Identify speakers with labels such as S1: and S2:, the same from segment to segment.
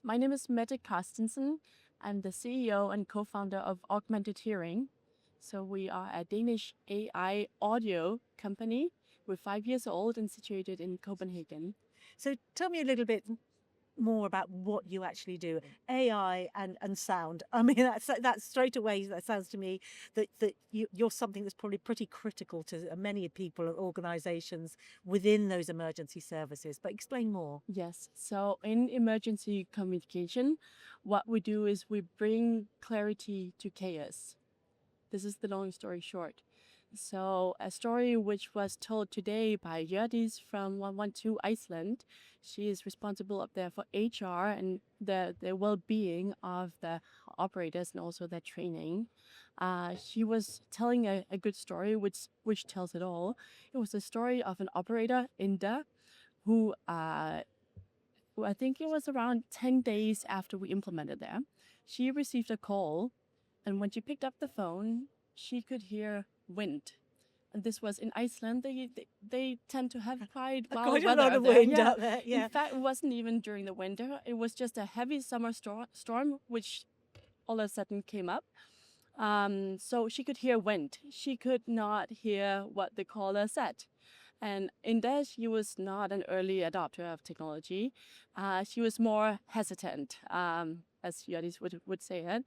S1: My name is Mette Carstensen. I'm the CEO and co-founder of Augmented Hearing. So we are a Danish AI audio company. We're 5 years old and situated in Copenhagen.
S2: So tell me a little bit more about what you actually do. AI and sound. I mean, that's straight away, that sounds to me that you're something that's probably pretty critical to many people and organizations within those emergency services. But explain more.
S1: Yes, so in emergency communication, what we do is we bring clarity to chaos. This is the long story short. So a story which was told today by Hjördis from 112 Iceland. She is responsible up there for HR and the well-being of the operators and also their training. She was telling a good story which tells it all. It was a story of an operator, Inda, who I think it was around 10 days after we implemented there. She received a call, and when she picked up the phone, she could hear wind. And this was in Iceland. They tend to have quite wild
S2: Quite a
S1: weather
S2: lot
S1: up
S2: of
S1: there.
S2: wind out there. Yeah.
S1: In fact, it wasn't even during the winter. It was just a heavy summer storm, which all of a sudden came up. So she could hear wind. She could not hear what the caller said. And in that, she was not an early adopter of technology. She was more hesitant, as Hjördis would say it.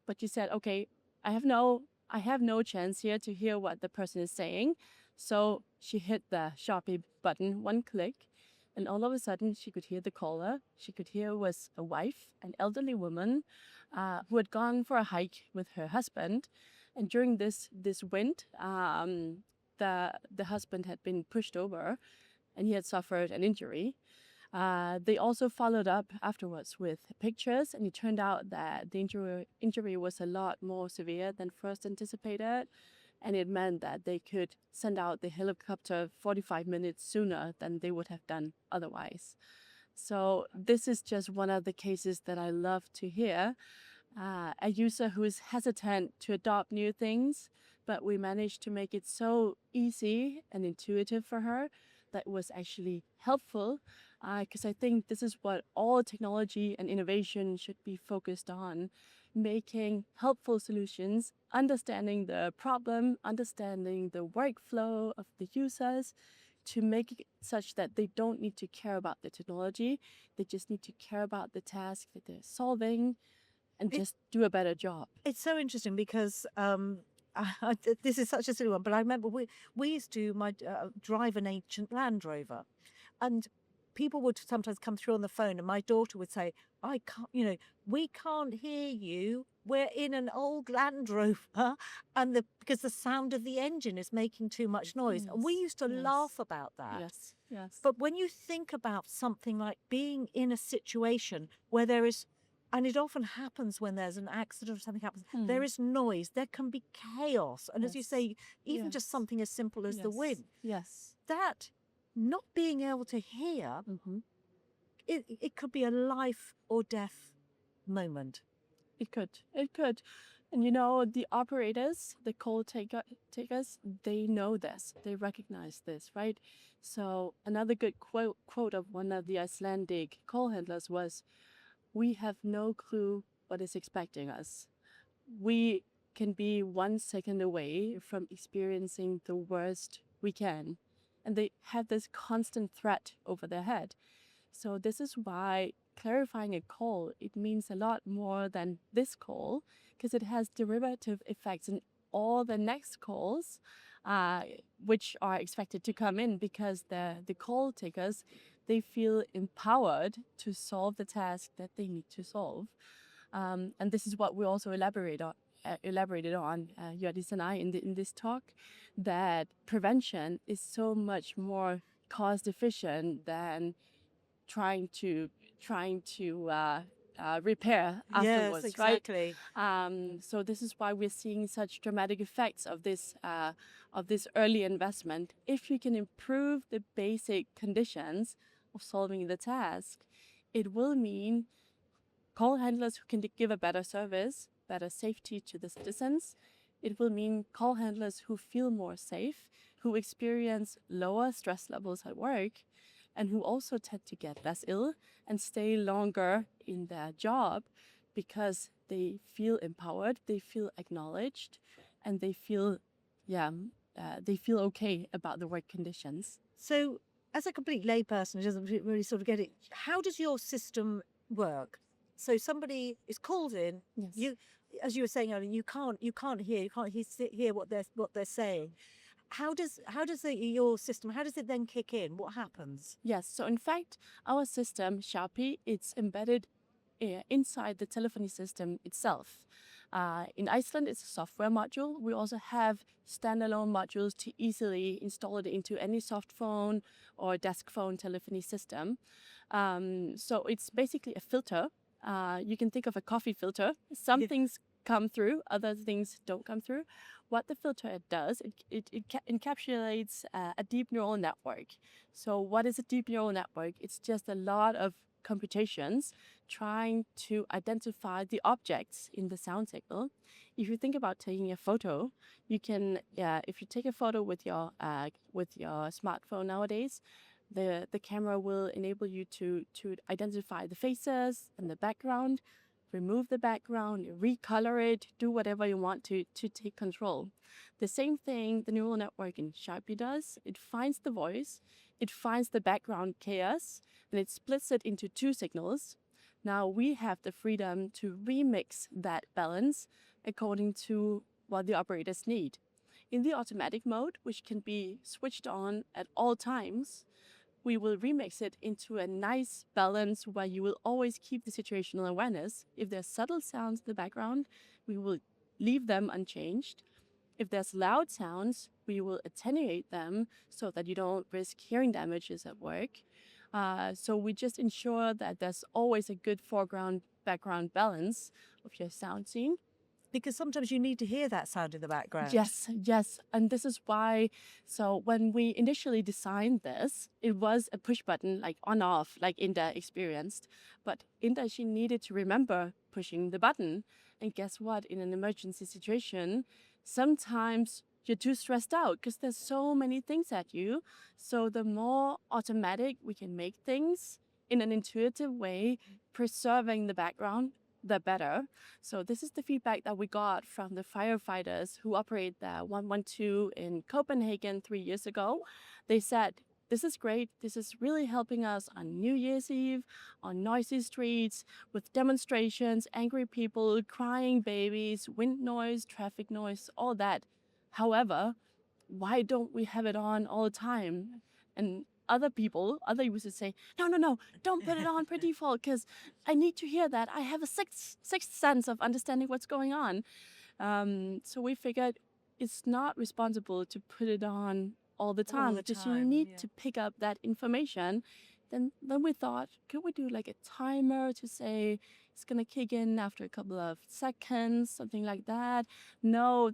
S1: But she said, okay, I have no chance here to hear what the person is saying. So she hit the Sharpi button, one click, and all of a sudden she could hear the caller. She could hear it was a wife, an elderly woman, who had gone for a hike with her husband. And during this wind, the husband had been pushed over and he had suffered an injury. They also followed up afterwards with pictures, and it turned out that the injury was a lot more severe than first anticipated, and it meant that they could send out the helicopter 45 minutes sooner than they would have done otherwise. So this is just one of the cases that I love to hear. A user who is hesitant to adopt new things, but we managed to make it so easy and intuitive for her that it was actually helpful, because I think this is what all technology and innovation should be focused on, making helpful solutions, understanding the problem, understanding the workflow of the users, to make it such that they don't need to care about the technology, they just need to care about the task that they're solving and just do a better job.
S2: It's so interesting because this is such a silly one, but I remember we used to drive an ancient Land Rover, and people would sometimes come through on the phone, and my daughter would say, "I can't, we can't hear you. We're in an old Land Rover, and because the sound of the engine is making too much noise." And we used to laugh about that.
S1: Yes, yes.
S2: But when you think about something like being in a situation where there is, and it often happens when there's an accident or something happens, there is noise, there can be chaos. And as you say, even just something as simple as the wind.
S1: Yes.
S2: That not being able to hear, it could be a life or death moment.
S1: It could. And the operators, the call takers, they know this. They recognize this, right? So another good quote of one of the Icelandic call handlers was, "We have no clue what is expecting us. We can be 1 second away from experiencing the worst we can." And they have this constant threat over their head. So this is why clarifying a call, it means a lot more than this call, because it has derivative effects in all the next calls, which are expected to come in, because the call takers, they feel empowered to solve the task that they need to solve. And this is what we also elaborated on, Hjördis and I, in this talk, that prevention is so much more cost efficient than trying to repair afterwards,
S2: yes, exactly.
S1: right? So this is why we're seeing such dramatic effects of this early investment. If you can improve the basic conditions of solving the task, it will mean call handlers who can give a better service, better safety to the citizens. It will mean call handlers who feel more safe, who experience lower stress levels at work, and who also tend to get less ill and stay longer in their job because they feel empowered, they feel acknowledged, and they feel okay about the work conditions.
S2: So, as a complete layperson who doesn't really sort of get it, how does your system work? So somebody is called in.
S1: Yes.
S2: You, as you were saying earlier, you can't hear what they're saying. How does your system? How does it then kick in? What happens?
S1: Yes, so in fact, our system, Sharpi, it's embedded inside the telephony system itself. In Iceland, it's a software module. We also have standalone modules to easily install it into any soft phone or desk phone telephony system. So it's basically a filter. You can think of a coffee filter. Some things come through, other things don't come through. What the filter does, it encapsulates a deep neural network. So what is a deep neural network? It's just a lot of computations trying to identify the objects in the sound signal. If you think about taking a photo, you can, if you take a photo with your smartphone nowadays, the camera will enable you to identify the faces and the background, remove the background, recolor it, do whatever you want to take control. The same thing the neural network in Sharpi does. It finds the voice, it finds the background chaos, and it splits it into two signals. Now we have the freedom to remix that balance according to what the operators need. In the automatic mode, which can be switched on at all times, we will remix it into a nice balance where you will always keep the situational awareness. If there's subtle sounds in the background, we will leave them unchanged. If there's loud sounds, we will attenuate them so that you don't risk hearing damages at work. So we just ensure that there's always a good foreground-background balance of your sound scene.
S2: Because sometimes you need to hear that sound in the background.
S1: Yes. And this is why, so when we initially designed this, it was a push button, like on off, like Inda experienced. But Inda, she needed to remember pushing the button. And guess what? In an emergency situation, sometimes you're too stressed out because there's so many things at you. So the more automatic we can make things in an intuitive way, preserving the background, the better. So this is the feedback that we got from the firefighters who operate the 112 in Copenhagen 3 years ago. They said, this is great. This is really helping us on New Year's Eve, on noisy streets, with demonstrations, angry people, crying babies, wind noise, traffic noise, all that. However, why don't we have it on all the time? And other users say, no, don't put it on per default because I need to hear that. I have a sixth sense of understanding what's going on. So we figured it's not responsible to put it on all the time. Just you need to pick up that information. Then we thought, could we do like a timer to say it's going to kick in after a couple of seconds, something like that? No,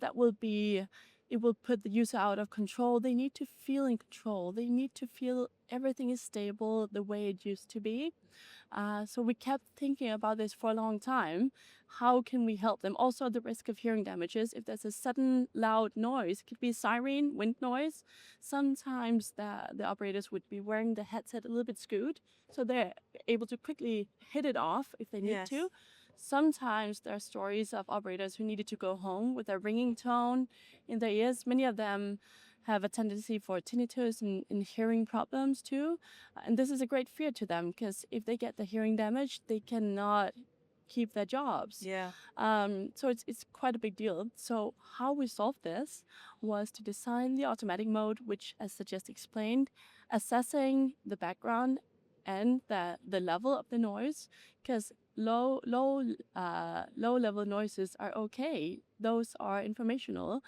S1: it will put the user out of control. They need to feel in control. They need to feel everything is stable the way it used to be. So we kept thinking about this for a long time. How can we help them? Also, the risk of hearing damages. If there's a sudden loud noise, it could be a siren, wind noise. Sometimes the operators would be wearing the headset a little bit skewed, so they're able to quickly hit it off if they need to. Sometimes there are stories of operators who needed to go home with a ringing tone in their ears. Many of them have a tendency for tinnitus and hearing problems too. And this is a great fear to them because if they get the hearing damage, they cannot keep their jobs. So it's quite a big deal. So how we solved this was to design the automatic mode, which, as I just explained, assessing the background and the level of the noise, because low level noises are okay. Those are informational,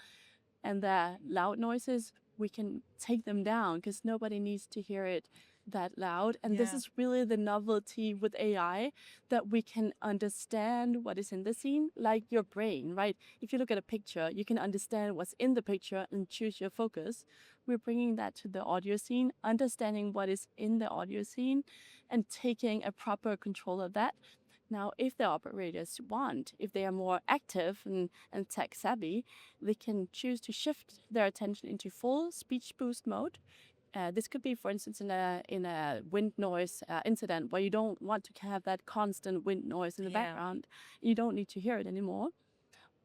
S1: and the loud noises, we can take them down because nobody needs to hear it that loud. And this is really the novelty with AI, that we can understand what is in the scene, like your brain, right? If you look at a picture, you can understand what's in the picture and choose your focus. We're bringing that to the audio scene, understanding what is in the audio scene and taking a proper control of that. Now, if the operators want, if they are more active and tech savvy, they can choose to shift their attention into full speech boost mode. This could be, for instance, in a wind noise incident where you don't want to have that constant wind noise in the
S2: Yeah.
S1: background. You don't need to hear it anymore.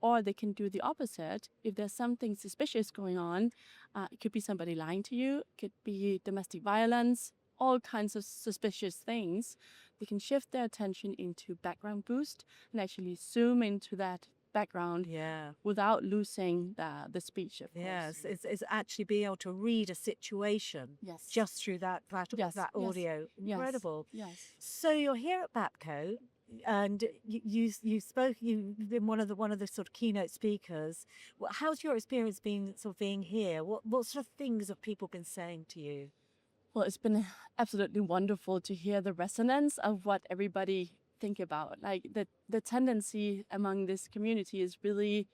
S1: Or they can do the opposite. If there's something suspicious going on, it could be somebody lying to you, it could be domestic violence, all kinds of suspicious things. They can shift their attention into background boost and actually zoom into that background
S2: Yeah.
S1: without losing the speech, of course.
S2: Yes, it's actually being able to read a situation
S1: Yes.
S2: just through that
S1: Yes,
S2: that
S1: yes,
S2: audio. Incredible.
S1: Yes.
S2: So you're here at BAPCO, and you spoke. You've been one of the sort of keynote speakers. How's your experience been sort of being here? What sort of things have people been saying to you?
S1: Well, it's been absolutely wonderful to hear the resonance of what everybody think about. Like the tendency among this community is really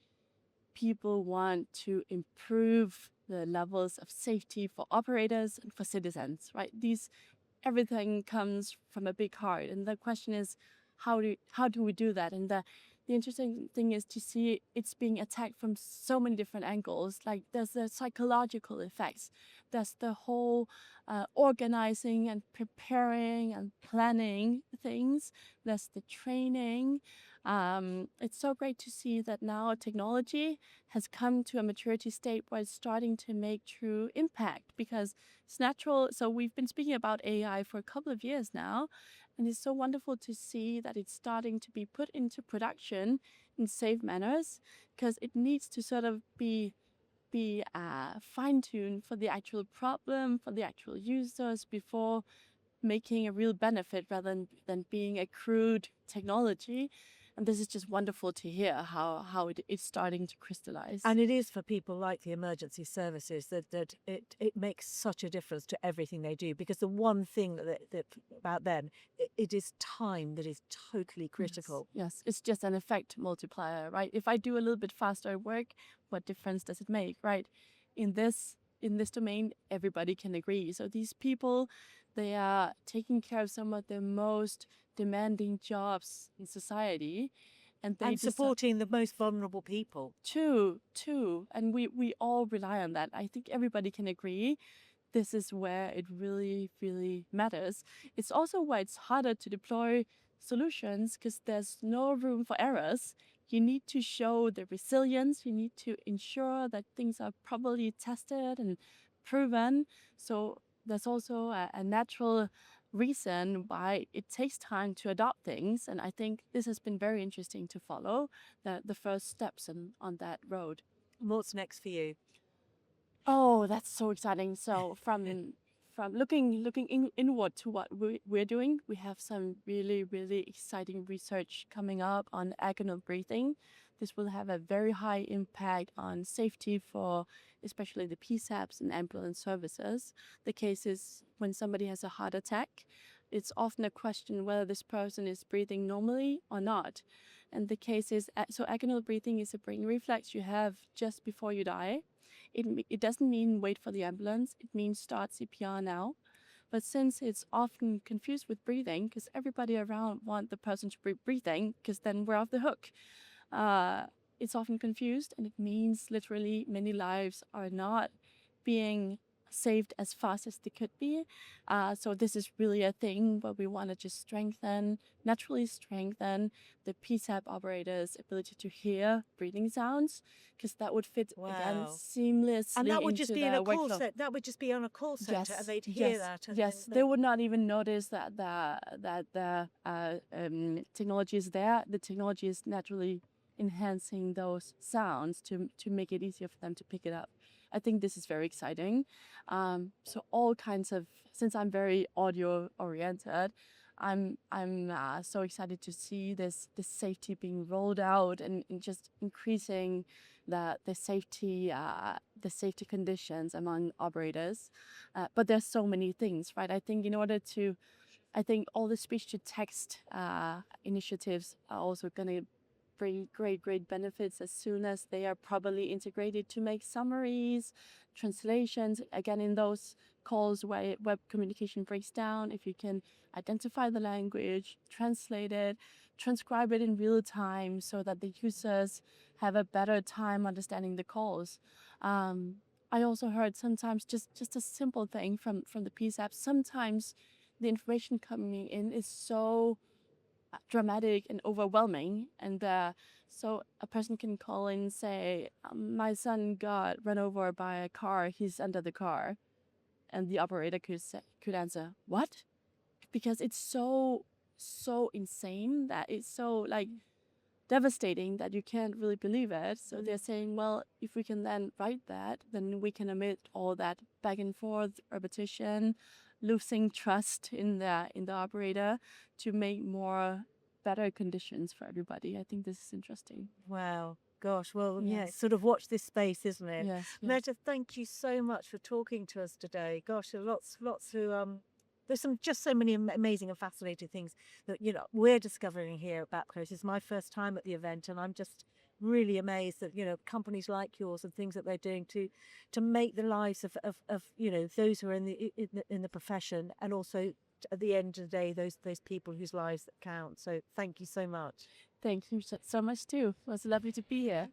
S1: people want to improve the levels of safety for operators and for citizens, right? Everything comes from a big heart, and the question is, how do we do that? And the interesting thing is to see it's being attacked from so many different angles. Like there's the psychological effects, there's the whole organizing and preparing and planning things, there's the training. It's so great to see that now technology has come to a maturity state where it's starting to make true impact, because it's natural. So we've been speaking about AI for a couple of years now, and it's so wonderful to see that it's starting to be put into production in safe manners, because it needs to sort of be fine-tuned for the actual problem, for the actual users, before making a real benefit rather than being a crude technology. And this is just wonderful to hear how it's starting to crystallize.
S2: And it is for people like the emergency services that it makes such a difference to everything they do, because the one thing that about them, it is time that is totally critical.
S1: Yes, it's just an effect multiplier, right? If I do a little bit faster at work, what difference does it make, right? In this domain, everybody can agree. So these people, they are taking care of some of the most demanding jobs in society, and
S2: supporting the most vulnerable people.
S1: True. And we all rely on that. I think everybody can agree this is where it really, really matters. It's also why it's harder to deploy solutions, because there's no room for errors. You need to show the resilience. You need to ensure that things are properly tested and proven. So there's also a natural reason why it takes time to adopt things. And I think this has been very interesting to follow the first steps on that road.
S2: What's next for you?
S1: Oh, that's so exciting. So from looking inward to what we're doing, we have some really, really exciting research coming up on agonal breathing. This will have a very high impact on safety for especially the PSAPs and ambulance services. The case is when somebody has a heart attack, it's often a question whether this person is breathing normally or not. And the case is, so agonal breathing is a brain reflex you have just before you die. It doesn't mean wait for the ambulance. It means start CPR now. But since it's often confused with breathing, because everybody around want the person to be breathing, because then we're off the hook. It's often confused, and it means literally many lives are not being saved as fast as they could be. So this is really a thing where we want to just naturally strengthen the PSAP operators' ability to hear breathing sounds, because that would fit again seamlessly.
S2: And that would just be in a call
S1: workflow.
S2: center. That would just be on a call center, and they'd hear that. And
S1: yes, they would not even notice that the technology is there. The technology is naturally enhancing those sounds to make it easier for them to pick it up. I think this is very exciting. So all kinds of, since I'm very audio oriented, I'm so excited to see this safety being rolled out and just increasing the safety conditions among operators. But there's so many things, right? I think I think all the speech to text initiatives are also going to bring great benefits as soon as they are properly integrated to make summaries, translations. Again, in those calls where web communication breaks down, if you can identify the language, translate it, transcribe it in real time so that the users have a better time understanding the calls. I also heard sometimes just a simple thing from the PSAP. Sometimes the information coming in is so dramatic and overwhelming, and so a person can call in and say, my son got run over by a car, he's under the car, and the operator could answer, what? Because it's so insane that it's so like devastating that you can't really believe it. So they're saying, well, if we can then write that, then we can omit all that back and forth repetition, losing trust in the operator, to make more better conditions for everybody. I think this is interesting.
S2: Wow. Gosh, well, yeah,
S1: Yes.
S2: sort of watch this space, isn't it?
S1: Yes.
S2: Mette, thank you so much for talking to us today. Gosh, there's lots to there's just so many amazing and fascinating things that we're discovering here at Back Close. It's my first time at the event, and I'm just really amazed that companies like yours and things that they're doing to make the lives of those who are in the profession, and also at the end of the day those people whose lives that count. So thank you so much.
S1: Thank you so much too. It was lovely to be here.